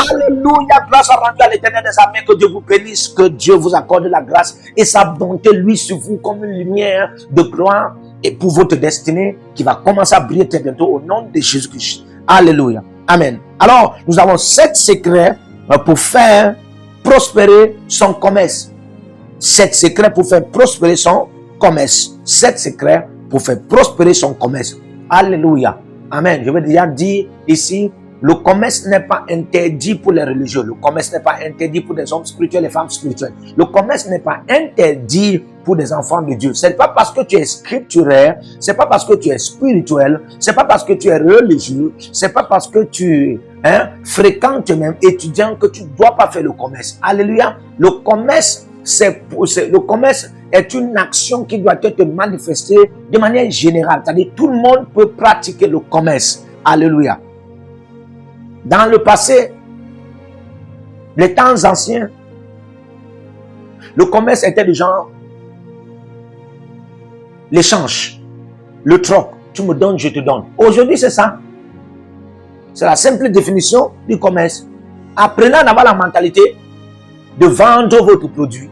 Alléluia, grâce à rendu à l'Éternel des armées, que Dieu vous bénisse, que Dieu vous accorde la grâce et sa bonté lui sur vous comme une lumière de gloire et pour votre destinée qui va commencer à briller très bientôt au nom de Jésus-Christ. Alléluia. Amen. Alors, nous avons 7 secrets pour faire prospérer son commerce. 7 secrets pour faire prospérer son commerce. 7 secrets pour faire prospérer son commerce. Alléluia. Amen. Je veux déjà dire ici, le commerce n'est pas interdit pour les religieux. Le commerce n'est pas interdit pour des hommes spirituels et femmes spirituelles. Le commerce n'est pas interdit pour des enfants de Dieu. C'est pas parce que tu es scripturaire, c'est pas parce que tu es spirituel, c'est pas parce que tu es religieux, c'est pas parce que tu fréquentes même étudiant que tu ne dois pas faire le commerce. Alléluia. Le commerce est une action qui doit être manifestée de manière générale. C'est-à-dire tout le monde peut pratiquer le commerce. Alléluia. Dans le passé, les temps anciens, le commerce était du genre l'échange, le troc. Tu me donnes, je te donne. Aujourd'hui, c'est ça. C'est la simple définition du commerce. Apprenez à avoir la mentalité de vendre votre produit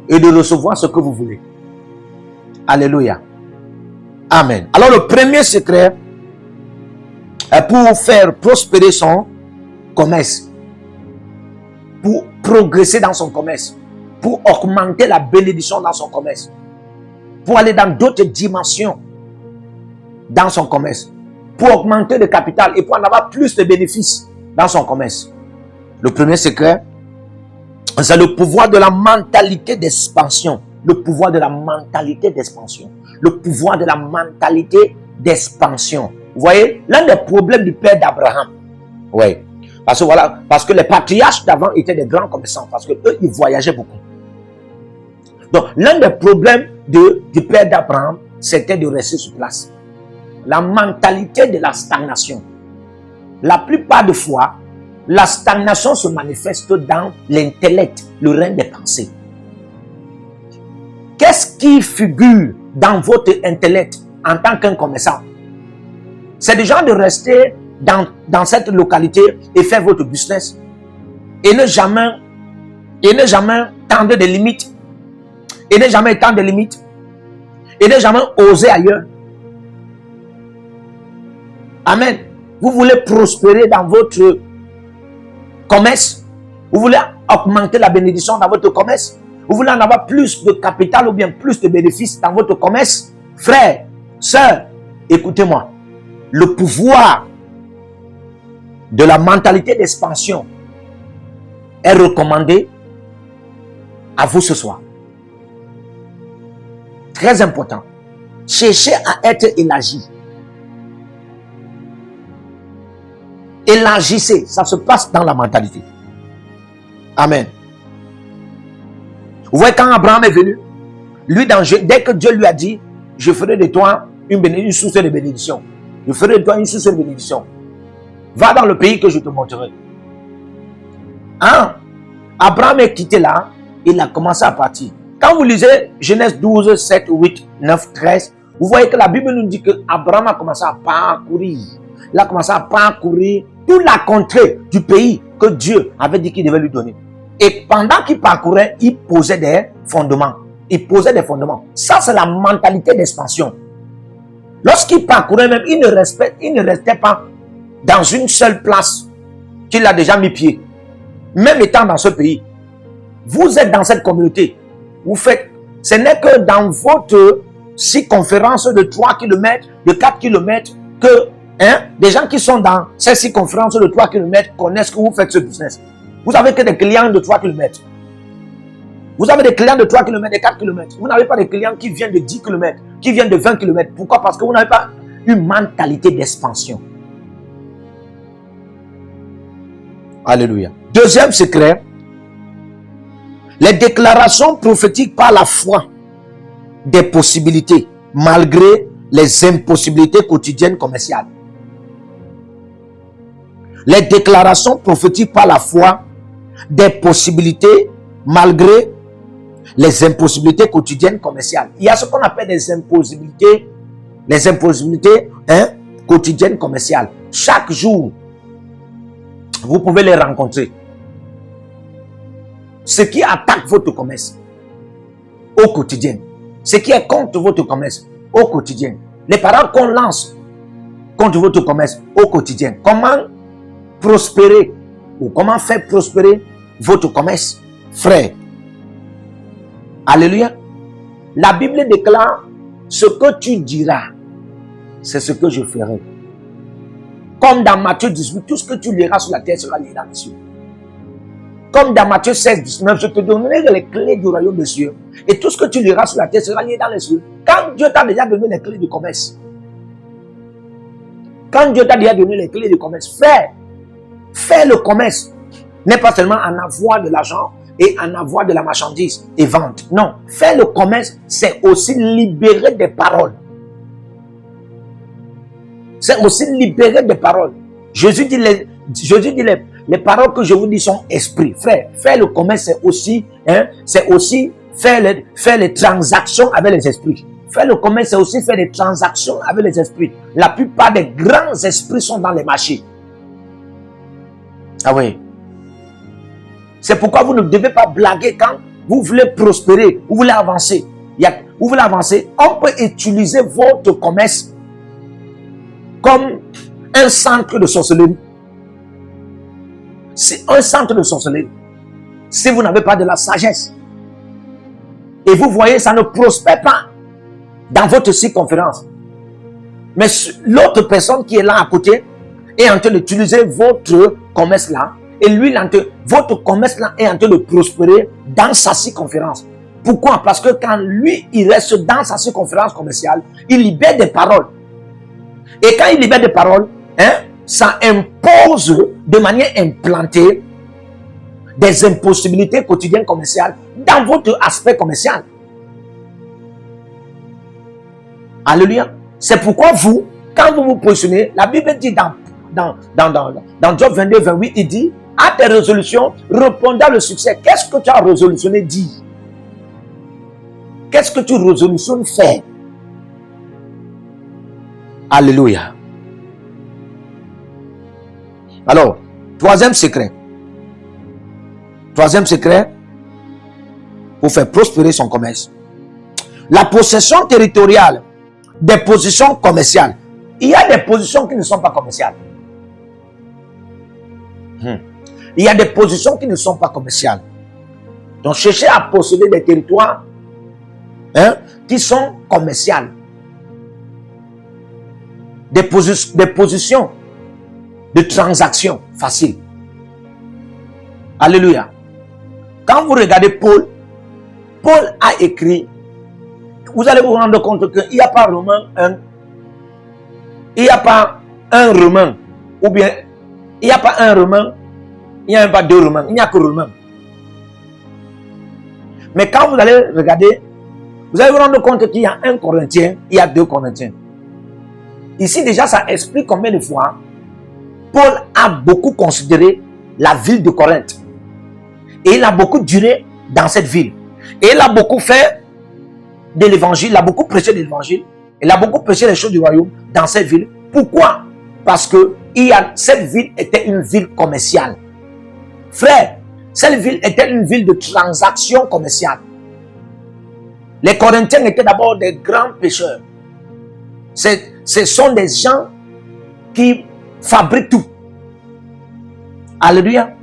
et de recevoir ce que vous voulez. Alléluia. Amen. Alors, le premier secret pour faire prospérer son commerce, pour progresser dans son commerce, pour augmenter la bénédiction dans son commerce, pour aller dans d'autres dimensions dans son commerce, pour augmenter le capital et pour en avoir plus de bénéfices dans son commerce. Le premier secret, c'est le pouvoir de la mentalité d'expansion. Le pouvoir de la mentalité d'expansion. Le pouvoir de la mentalité d'expansion. Vous voyez, l'un des problèmes du père d'Abraham, oui, parce que les patriarches d'avant étaient des grands commerçants, parce que eux, ils voyageaient beaucoup. Donc, l'un des problèmes du père d'Abraham, c'était de rester sur place. La mentalité de la stagnation. La plupart des fois, la stagnation se manifeste dans l'intellect, le règne des pensées. Qu'est-ce qui figure dans votre intellect en tant qu'un commerçant? C'est déjà de rester dans cette localité et faire votre business et ne jamais tendre des limites et ne jamais étendre des limites et ne jamais oser ailleurs. Amen. Vous voulez prospérer dans votre commerce, vous voulez augmenter la bénédiction dans votre commerce, vous voulez en avoir plus de capital ou bien plus de bénéfices dans votre commerce, frère, sœur, écoutez-moi. Le pouvoir de la mentalité d'expansion est recommandé à vous ce soir. Très important. Cherchez à être élargi. Élargissez, ça se passe dans la mentalité. Amen. Vous voyez, quand Abraham est venu, lui, dès que Dieu lui a dit, je ferai de toi une source de bénédiction. Je ferai de toi une source de bénédiction. Va dans le pays que je te montrerai. Abraham est quitté là, il a commencé à partir. Quand vous lisez Genèse 12, 7, 8, 9, 13, vous voyez que la Bible nous dit que Abraham a commencé à parcourir. Il a commencé à parcourir toute la contrée du pays que Dieu avait dit qu'il devait lui donner. Et pendant qu'il parcourait, il posait des fondements. Il posait des fondements. Ça, c'est la mentalité d'expansion. Lorsqu'il parcourait même, il ne restait pas dans une seule place qu'il a déjà mis pied. Même étant dans ce pays. Vous êtes dans cette communauté. Vous faites, ce n'est que dans votre circonférence de 3 km, de 4 km, que des gens qui sont dans cette circonférence de 3 km connaissent que vous faites ce business. Vous n'avez que des clients de 3 km. Vous avez des clients de 3 km, de 4 km. Vous n'avez pas des clients qui viennent de 10 km, qui viennent de 20 km. Pourquoi? Parce que vous n'avez pas une mentalité d'expansion. Alléluia. Deuxième secret, les déclarations prophétiques par la foi des possibilités, malgré les impossibilités quotidiennes commerciales. Les déclarations prophétiques par la foi des possibilités, malgré les impossibilités quotidiennes commerciales. Il y a ce qu'on appelle les impossibilités quotidiennes commerciales. Chaque jour, Vous pouvez les rencontrer. Ce qui attaque votre commerce au quotidien, ce qui est contre votre commerce au quotidien, les paroles qu'on lance contre votre commerce au quotidien, comment prospérer ou comment faire prospérer votre commerce, frère. Alléluia. La Bible déclare, ce que tu diras, c'est ce que je ferai. Comme dans Matthieu 18, tout ce que tu liras sur la terre sera lié dans les cieux. Comme dans Matthieu 16, 19, je te donnerai les clés du royaume des cieux. Et tout ce que tu liras sur la terre sera lié dans les cieux. Quand Dieu t'a déjà donné les clés du commerce. Quand Dieu t'a déjà donné les clés du commerce, fais le commerce. N'est pas seulement en avoir de l'argent et en avoir de la marchandise et vendre. Non, faire le commerce, c'est aussi libérer des paroles. C'est aussi libérer des paroles. Jésus dit les paroles que je vous dis sont esprit. Frère, faire le commerce, c'est aussi faire les transactions avec les esprits. Faire le commerce, c'est aussi faire des transactions avec les esprits. La plupart des grands esprits sont dans les marchés. Ah oui. C'est pourquoi vous ne devez pas blaguer quand vous voulez prospérer, vous voulez avancer. Vous voulez avancer, on peut utiliser votre commerce comme un centre de sorcellerie. C'est un centre de sorcellerie. Si vous n'avez pas de la sagesse, et vous voyez, ça ne prospère pas dans votre circonférence. Mais l'autre personne qui est là à côté est en train d'utiliser votre commerce là. Et lui, votre commerce là est en train de prospérer dans sa circonférence. Pourquoi? Parce que quand lui, il reste dans sa circonférence commerciale, il libère des paroles. Et quand il libère des paroles, ça impose de manière implantée des impossibilités quotidiennes commerciales dans votre aspect commercial. Alléluia. C'est pourquoi vous, quand vous vous positionnez, la Bible dit dans Job 22, 28, il dit, à tes résolutions, répondant le succès. Qu'est-ce que tu as résolutionné dire? Qu'est-ce que tu résolutionnes faire? Alléluia. Alors, troisième secret pour faire prospérer son commerce. La possession territoriale des positions commerciales. Il y a des positions qui ne sont pas commerciales. Il y a des positions qui ne sont pas commerciales. Donc, cherchez à posséder des territoires qui sont commerciales. Des positions de transactions faciles. Alléluia. Quand vous regardez Paul a écrit, vous allez vous rendre compte qu'il n'y a pas Romains 1. Il n'y a pas un Romain. Ou bien, il n'y a pas un Romain. Il n'y a même pas deux Romains. Il n'y a que Romains. Mais quand vous allez regarder, vous allez vous rendre compte qu'il y a un Corinthien, il y a deux Corinthiens. Ici déjà, ça explique combien de fois Paul a beaucoup considéré la ville de Corinthe. Et il a beaucoup duré dans cette ville. Et il a beaucoup fait de l'évangile, il a beaucoup prêché de l'évangile. Il a beaucoup prêché les choses du royaume dans cette ville. Pourquoi? Parce que cette ville était une ville commerciale. Frère, cette ville était une ville de transactions commerciales. Les Corinthiens étaient d'abord des grands pêcheurs. Ce sont des gens qui fabriquent tout. Alléluia.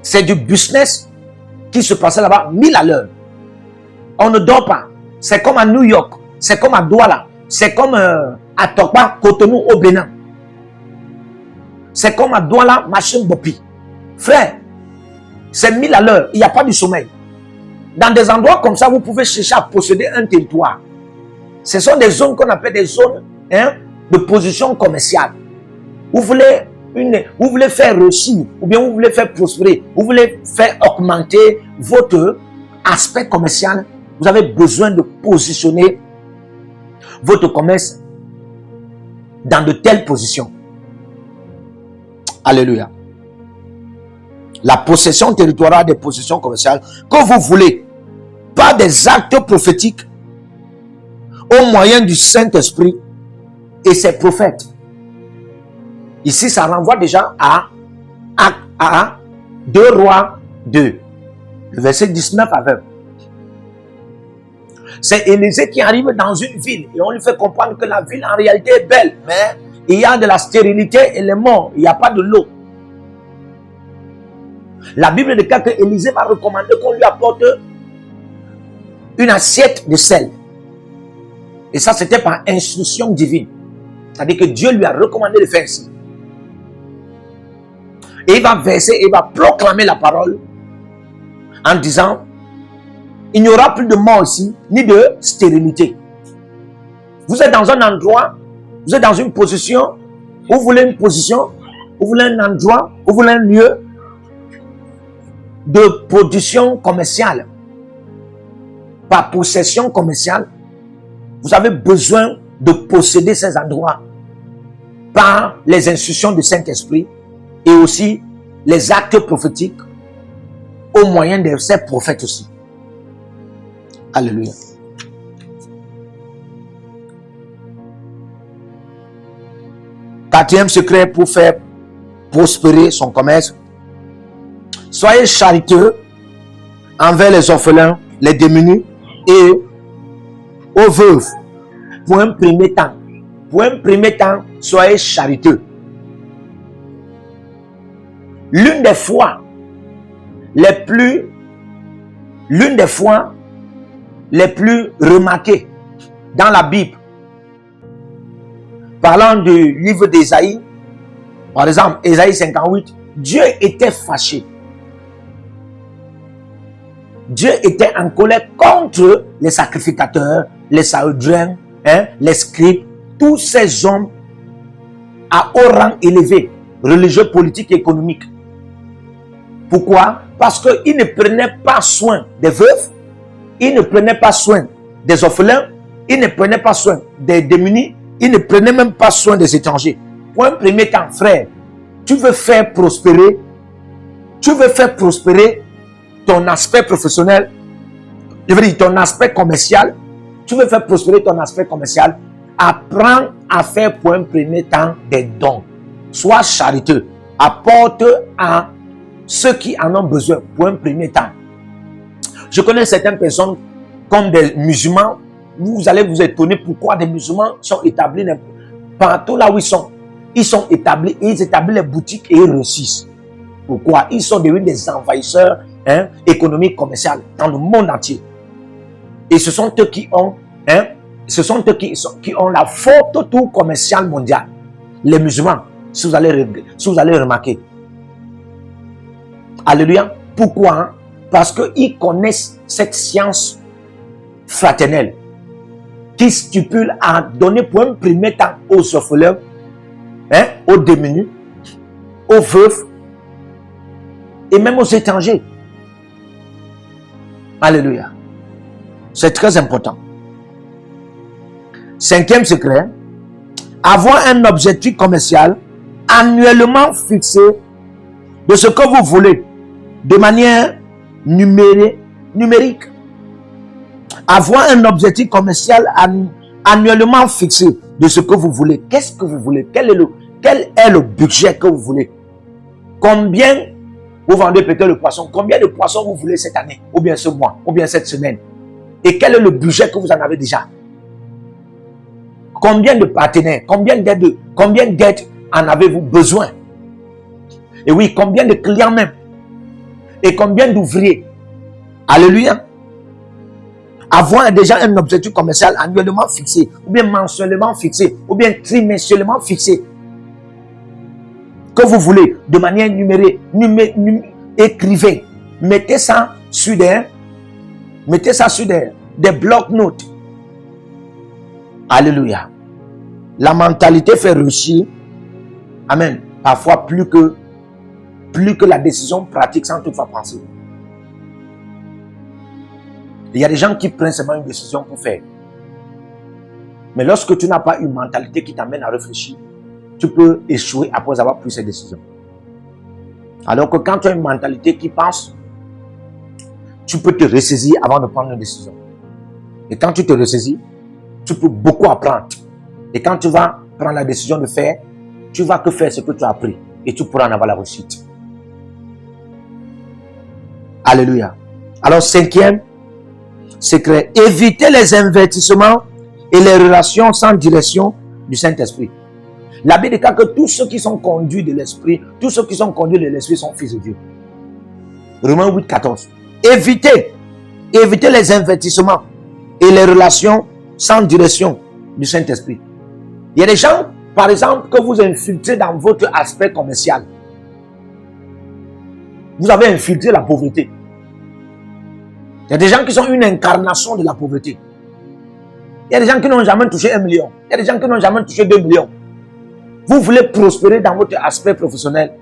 C'est du business qui se passait là-bas 1000 à l'heure. On ne dort pas. C'est comme à New York. C'est comme à Douala. C'est comme à Tokpa, Cotonou au Bénin. C'est comme à Douala, Machin Bopi. Frère, c'est 1000 à l'heure. Il n'y a pas du sommeil. Dans des endroits comme ça, vous pouvez chercher à posséder un territoire. Ce sont des zones qu'on appelle des zones de position commerciale. Vous voulez faire réussir, ou bien vous voulez faire prospérer, vous voulez faire augmenter votre aspect commercial. Vous avez besoin de positionner votre commerce dans de telles positions. Alléluia. La possession territoriale des positions commerciales que vous voulez par des actes prophétiques au moyen du Saint-Esprit et ses prophètes. Ici, ça renvoie déjà à Actes à 2 Rois 2, le verset 19 à 20. C'est Élisée qui arrive dans une ville et on lui fait comprendre que la ville en réalité est belle, mais il y a de la stérilité et les morts, il n'y a pas de l'eau. La Bible déclare que Élisée va recommander qu'on lui apporte une assiette de sel. Et ça, c'était par instruction divine. C'est-à-dire que Dieu lui a recommandé de faire ainsi. Et il va verser, il va proclamer la parole en disant, il n'y aura plus de mort ici, ni de stérilité. Vous êtes dans un endroit, vous êtes dans une position, vous voulez une position, vous voulez un endroit, vous voulez un lieu de production commerciale, par possession commerciale. Vous avez besoin de posséder ces endroits par les instructions du Saint-Esprit et aussi les actes prophétiques au moyen de ces prophètes aussi. Alléluia. Quatrième secret pour faire prospérer son commerce. Soyez chariteux envers les orphelins, les démunis et aux veuves. Pour un premier temps, soyez chariteux. L'une des fois les plus remarquées dans la Bible, parlant du livre d'Ésaïe, par exemple, Ésaïe 58, Dieu était fâché. Dieu était en colère contre les sacrificateurs, les saoudiens, les scribes, tous ces hommes à haut rang élevé, religieux, politique et économique. Pourquoi? Parce qu'ils ne prenaient pas soin des veuves, ils ne prenaient pas soin des orphelins, ils ne prenaient pas soin des démunis, ils ne prenaient même pas soin des étrangers. Pour un premier temps, frère, tu veux faire prospérer ton aspect professionnel, je veux dire ton aspect commercial, tu veux faire prospérer ton aspect commercial, apprends à faire pour un premier temps des dons. Sois chariteux, apporte à ceux qui en ont besoin pour un premier temps. Je connais certaines personnes comme des musulmans, vous allez vous étonner pourquoi des musulmans sont établis partout là où ils sont. Ils sont établis, ils établissent les boutiques et ils réussissent. Pourquoi? Ils sont devenus des envahisseurs économiques, commerciaux dans le monde entier. Et ce sont eux qui ont, qui ont la forte tour commerciale mondiale. Les musulmans, si vous allez remarquer. Alléluia. Pourquoi? Parce qu'ils connaissent cette science fraternelle qui stipule à donner pour un premier temps aux orphelins, aux démunis, aux veuves et même aux étrangers. Alléluia. C'est très important. Cinquième secret, avoir un objectif commercial annuellement fixé de ce que vous voulez de manière numérique. Avoir un objectif commercial annuellement fixé de ce que vous voulez. Qu'est-ce que vous voulez? Quel est le budget que vous voulez? Combien vous vendez peut-être le poisson? Combien de poissons vous voulez cette année? Ou bien ce mois? Ou bien cette semaine? Et quel est le budget que vous en avez déjà? Combien de partenaires? Combien d'aides en avez-vous besoin? Et oui, combien de clients même? Et combien d'ouvriers? Alléluia. Avoir déjà un objectif commercial annuellement fixé, ou bien mensuellement fixé, ou bien trimestriellement fixé, que vous voulez, de manière numérique, écrivez. Mettez ça sur des blocs-notes. Alléluia. La mentalité fait réussir. Amen. Parfois plus que la décision pratique sans toutefois penser. Il y a des gens qui prennent seulement une décision pour faire. Mais lorsque tu n'as pas une mentalité qui t'amène à réfléchir, tu peux échouer après avoir pris cette décision. Alors que quand tu as une mentalité qui pense, tu peux te ressaisir avant de prendre une décision. Et quand tu te ressaisis, tu peux beaucoup apprendre. Et quand tu vas prendre la décision de faire, tu vas que faire ce que tu as appris. Et tu pourras en avoir la réussite. Alléluia. Alors, cinquième secret, éviter les investissements et les relations sans direction du Saint-Esprit. La Bible déclare que tous ceux qui sont conduits de l'Esprit, tous ceux qui sont conduits de l'Esprit sont fils de Dieu. Romains 8, 14. Évitez les investissements et les relations sans direction du Saint-Esprit. Il y a des gens, par exemple, que vous infiltrez dans votre aspect commercial. Vous avez infiltré la pauvreté. Il y a des gens qui sont une incarnation de la pauvreté. Il y a des gens qui n'ont jamais touché 1 million. Il y a des gens qui n'ont jamais touché 2 millions. Vous voulez prospérer dans votre aspect professionnel.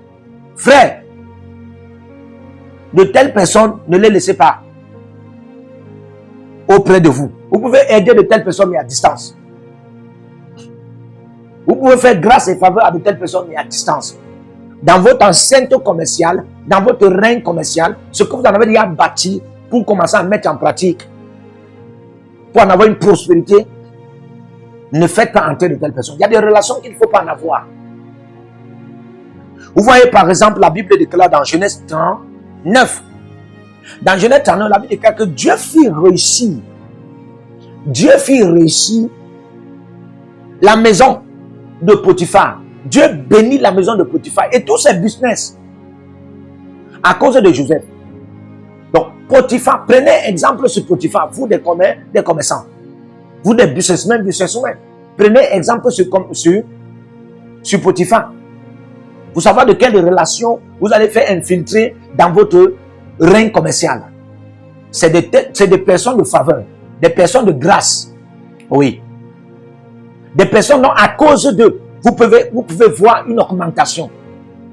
Frère, de telles personnes, ne les laissez pas auprès de vous. Vous pouvez aider de telles personnes, mais à distance. Vous pouvez faire grâce et faveur à de telles personnes, mais à distance. Dans votre enceinte commerciale, dans votre règne commercial, ce que vous en avez déjà bâti pour commencer à mettre en pratique, pour en avoir une prospérité, ne faites pas entrer de telles personnes. Il y a des relations qu'il ne faut pas en avoir. Vous voyez par exemple, la Bible déclare dans Genèse 39. Dans Genèse 39, la Bible déclare que Dieu fit réussir la maison de Potiphar. Dieu bénit la maison de Potiphar et tous ses business à cause de Joseph. Donc, Potiphar, prenez exemple sur Potiphar, vous des commerçants, vous des businessmen, prenez exemple sur Potiphar. Vous savez de quelle relation vous allez faire infiltrer dans votre règne commercial. C'est des personnes de faveur, des personnes de grâce. Oui. Des personnes dont à cause d'eux, vous pouvez voir une augmentation.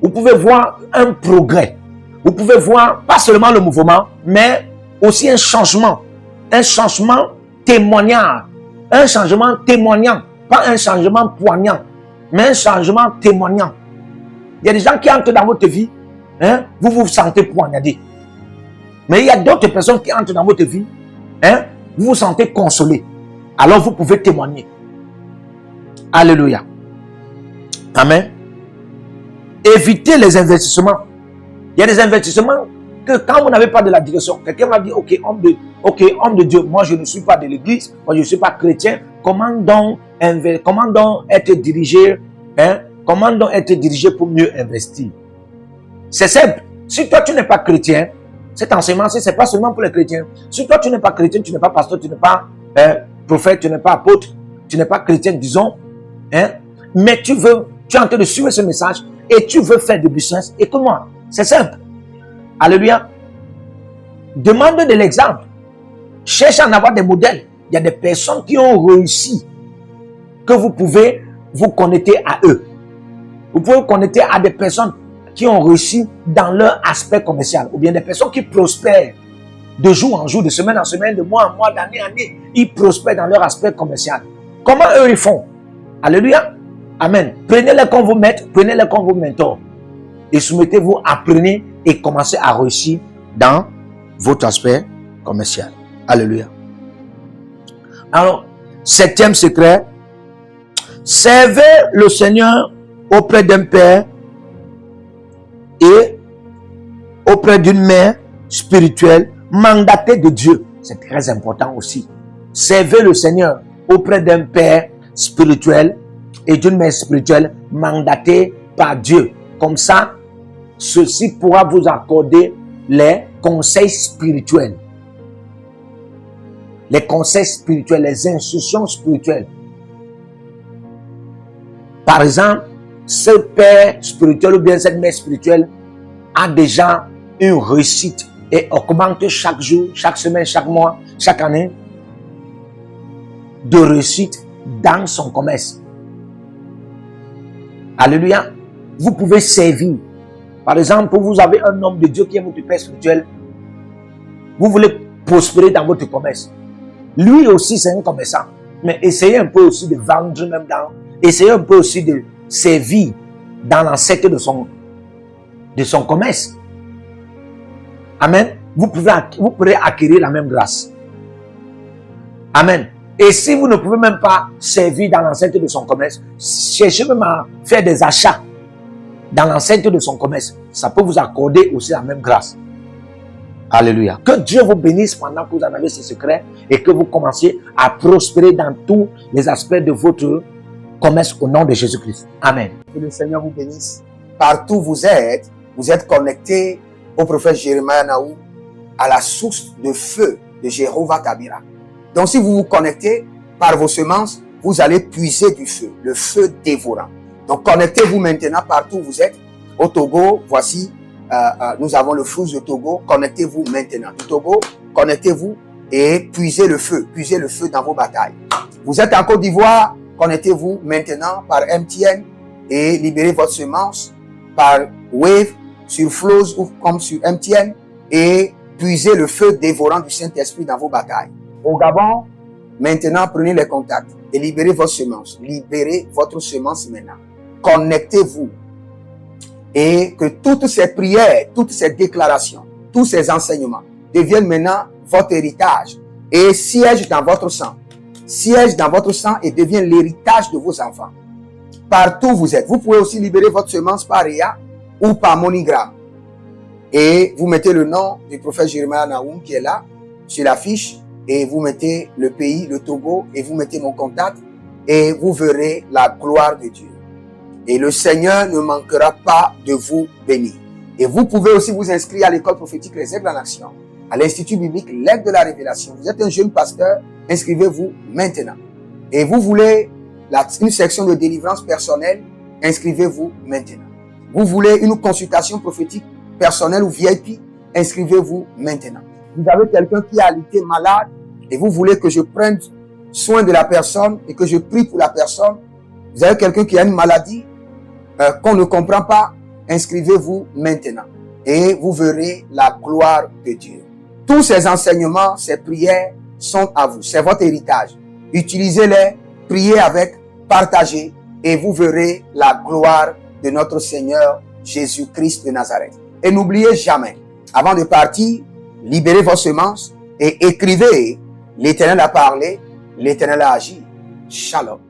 Vous pouvez voir un progrès. Vous pouvez voir pas seulement le mouvement, mais aussi un changement témoignant. Un changement témoignant. Pas un changement poignant, mais un changement témoignant. Il y a des gens qui entrent dans votre vie, vous vous sentez poignardé. Mais il y a d'autres personnes qui entrent dans votre vie, vous vous sentez consolé. Alors vous pouvez témoigner. Alléluia. Amen. Évitez les investissements. Il y a des investissements que quand vous n'avez pas de la direction, quelqu'un m'a dit, ok, homme de Dieu, moi je ne suis pas de l'église, moi je ne suis pas chrétien, comment donc être dirigé, comment donc être dirigé pour mieux investir? C'est simple. Si toi tu n'es pas chrétien, cet enseignement, ce n'est pas seulement pour les chrétiens. Si toi tu n'es pas chrétien, tu n'es pas pasteur, tu n'es pas prophète, tu n'es pas apôtre, tu n'es pas chrétien, disons, mais tu es en train de suivre ce message et tu veux faire du business, écoute-moi, c'est simple. Alléluia. Demande de l'exemple. Cherche à en avoir des modèles. Il y a des personnes qui ont réussi que vous pouvez vous connecter à eux. Vous pouvez vous connecter à des personnes qui ont réussi dans leur aspect commercial ou bien des personnes qui prospèrent de jour en jour, de semaine en semaine, de mois en mois, d'année en année. Ils prospèrent dans leur aspect commercial. Comment eux ils font? Alléluia. Amen. Prenez-les comme vos maîtres, prenez-les comme vos mentors. Et soumettez-vous, apprenez et commencez à réussir dans votre aspect commercial. Alléluia. Alors, septième secret, servez le Seigneur auprès d'un père et auprès d'une mère spirituelle mandatée de Dieu. C'est très important aussi. Servez le Seigneur auprès d'un père spirituel et d'une mère spirituelle mandatée par Dieu. Comme ça, ceci pourra vous accorder les conseils spirituels. Les conseils spirituels, les instructions spirituelles. Par exemple, ce père spirituel ou bien cette mère spirituelle a déjà une réussite et augmente chaque jour, chaque semaine, chaque mois, chaque année de réussite dans son commerce. Alléluia. Vous pouvez servir. Par exemple, vous avez un homme de Dieu qui est votre père spirituel. Vous voulez prospérer dans votre commerce. Lui aussi, c'est un commerçant. Mais essayez un peu aussi de vendre même dans. Essayez un peu aussi de servir dans l'ancêtre de son commerce. Amen. Vous pourrez acquérir la même grâce. Amen. Et si vous ne pouvez même pas servir dans l'ancêtre de son commerce, cherchez même à faire des achats dans l'enceinte de son commerce. Ça peut vous accorder aussi la même grâce. Alléluia. Que Dieu vous bénisse pendant que vous en avez ce secret et que vous commenciez à prospérer dans tous les aspects de votre commerce au nom de Jésus-Christ. Amen. Que le Seigneur vous bénisse. Partout où vous êtes connectés au prophète Jérémie Naou, à la source de feu de Jéhovah Kabira. Donc si vous vous connectez par vos semences, vous allez puiser du feu, le feu dévorant. Donc connectez-vous maintenant partout où vous êtes. Au Togo, voici, nous avons le flux de Togo. Connectez-vous maintenant. Du Togo, connectez-vous et puisez le feu dans vos batailles. Vous êtes en Côte d'Ivoire, connectez-vous maintenant par MTN et libérez votre semence par Wave sur Flows ou comme sur MTN et puisez le feu dévorant du Saint-Esprit dans vos batailles. Au Gabon, maintenant prenez les contacts et libérez votre semence. Libérez votre semence maintenant. Connectez-vous et que toutes ces prières, toutes ces déclarations, tous ces enseignements deviennent maintenant votre héritage et siègent dans votre sang. Siège dans votre sang et devient l'héritage de vos enfants. Partout où vous êtes, vous pouvez aussi libérer votre semence par Réa ou par MoneyGram. Et vous mettez le nom du prophète Jérémie Naoum qui est là, sur la fiche, et vous mettez le pays, le Togo, et vous mettez mon contact, et vous verrez la gloire de Dieu. Et le Seigneur ne manquera pas de vous bénir. Et vous pouvez aussi vous inscrire à l'école prophétique Les Aigles en Action, à l'Institut biblique L'Aigle de la Révélation. Vous êtes un jeune pasteur, inscrivez-vous maintenant. Et vous voulez une section de délivrance personnelle, inscrivez-vous maintenant. Vous voulez une consultation prophétique personnelle ou VIP, inscrivez-vous maintenant. Vous avez quelqu'un qui a été malade et vous voulez que je prenne soin de la personne et que je prie pour la personne. Vous avez quelqu'un qui a une maladie qu'on ne comprend pas, inscrivez-vous maintenant et vous verrez la gloire de Dieu. Tous ces enseignements, ces prières sont à vous, c'est votre héritage. Utilisez-les, priez avec, partagez et vous verrez la gloire de notre Seigneur Jésus-Christ de Nazareth. Et n'oubliez jamais, avant de partir, libérez vos semences et écrivez, l'Éternel a parlé, l'Éternel a agi. Shalom.